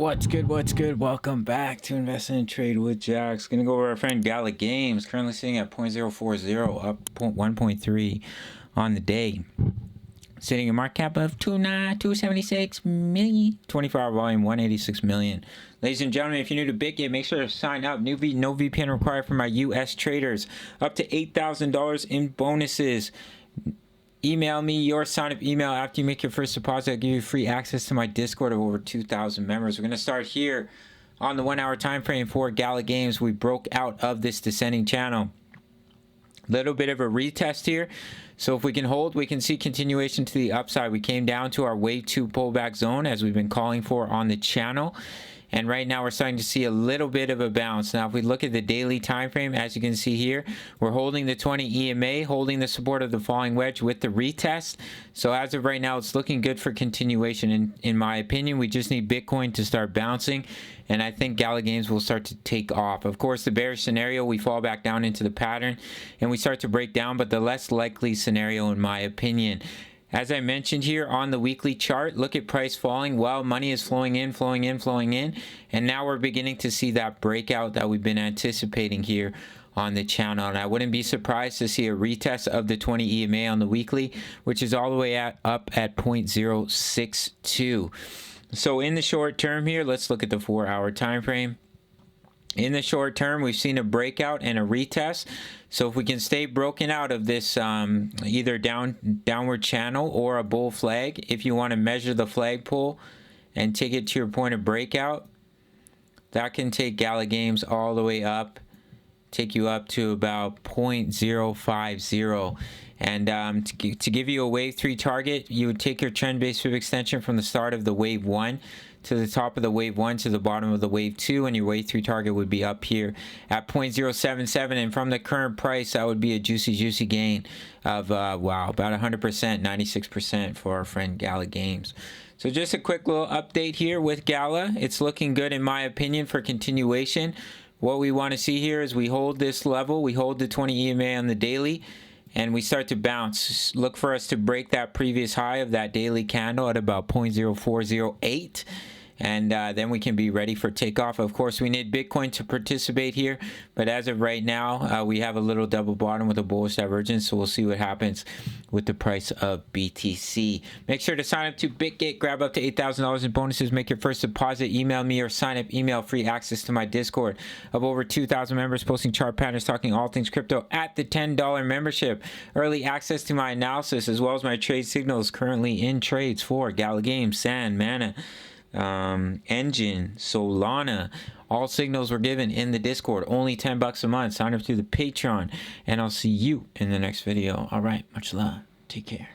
What's good? What's good? Welcome back to Invest and Trade with Jax. Gonna go over our friend Gala Games, currently sitting at 0.040, up 1.3 on the day. Sitting a market cap of 276 million, 24-hour volume 186 million. Ladies and gentlemen, if you're new to BitGate, make sure to sign up. No VPN required for my US traders. Up to $8,000 in bonuses. Email me your sign-up email after you make your first deposit. I'll give you free access to my Discord of over 2,000 members. We're going to start here on the 1 hour time frame for Gala Games. We broke out of this descending channel. Little bit of a retest here. So if we can hold, we can see continuation to the upside. We came down to our wave 2 pullback zone as we've been calling for on the channel. And right now we're starting to see a little bit of a bounce. Now if we look at the daily time frame, as you can see here, we're holding the 20 EMA, holding the support of the falling wedge with the retest. So as of right now, it's looking good for continuation. In my opinion, we just need Bitcoin to start bouncing, and I think Gala Games will start to take off. Of course, the bearish scenario, we fall back down into the pattern and we start to break down, but the less likely scenario in my opinion. As I mentioned here on the weekly chart, look at price falling. Well, money is flowing in, flowing in, flowing in. And now we're beginning to see that breakout that we've been anticipating here on the channel. And I wouldn't be surprised to see a retest of the 20 EMA on the weekly, which is all the way up at 0.062. So in the short term here, let's look at the 4 hour time frame. In the short term, we've seen a breakout and a retest. So if we can stay broken out of this either downward channel or a bull flag, if you want to measure the flag pull and take it to your point of breakout, that can take Gala Games all the way up, take you up to about 0.050. And to give you a wave 3 target, you would take your trend-based fib extension from the start of the wave 1 to the top of the wave 1 to the bottom of the wave 2, and your wave 3 target would be up here at 0.077. And from the current price, that would be a juicy gain of wow, about 100%, 96% for our friend Gala Games. So just a quick little update here with Gala. It's looking good in my opinion for continuation. What we want to see here is we hold this level, we hold the 20 EMA on the daily, and we start to bounce. Look for us to break that previous high of that daily candle at about 0.0408, and then we can be ready for takeoff. Of course, we need Bitcoin to participate here, but as of right now, we have a little double bottom with a bullish divergence, so we'll see what happens with the price of BTC. Make sure to sign up to BitGate, grab up to $8,000 in bonuses, make your first deposit, email me or sign up email, free access to my Discord of over 2,000 members, posting chart patterns, talking all things crypto at the $10 membership, early access to my analysis, as well as my trade signals currently in trades for Gala Games, Sand, Mana, Engine, Solana. All signals were given in the Discord. Only $10 a month. Sign up to the Patreon, and I'll see you in the next video. All right, much love. Take care.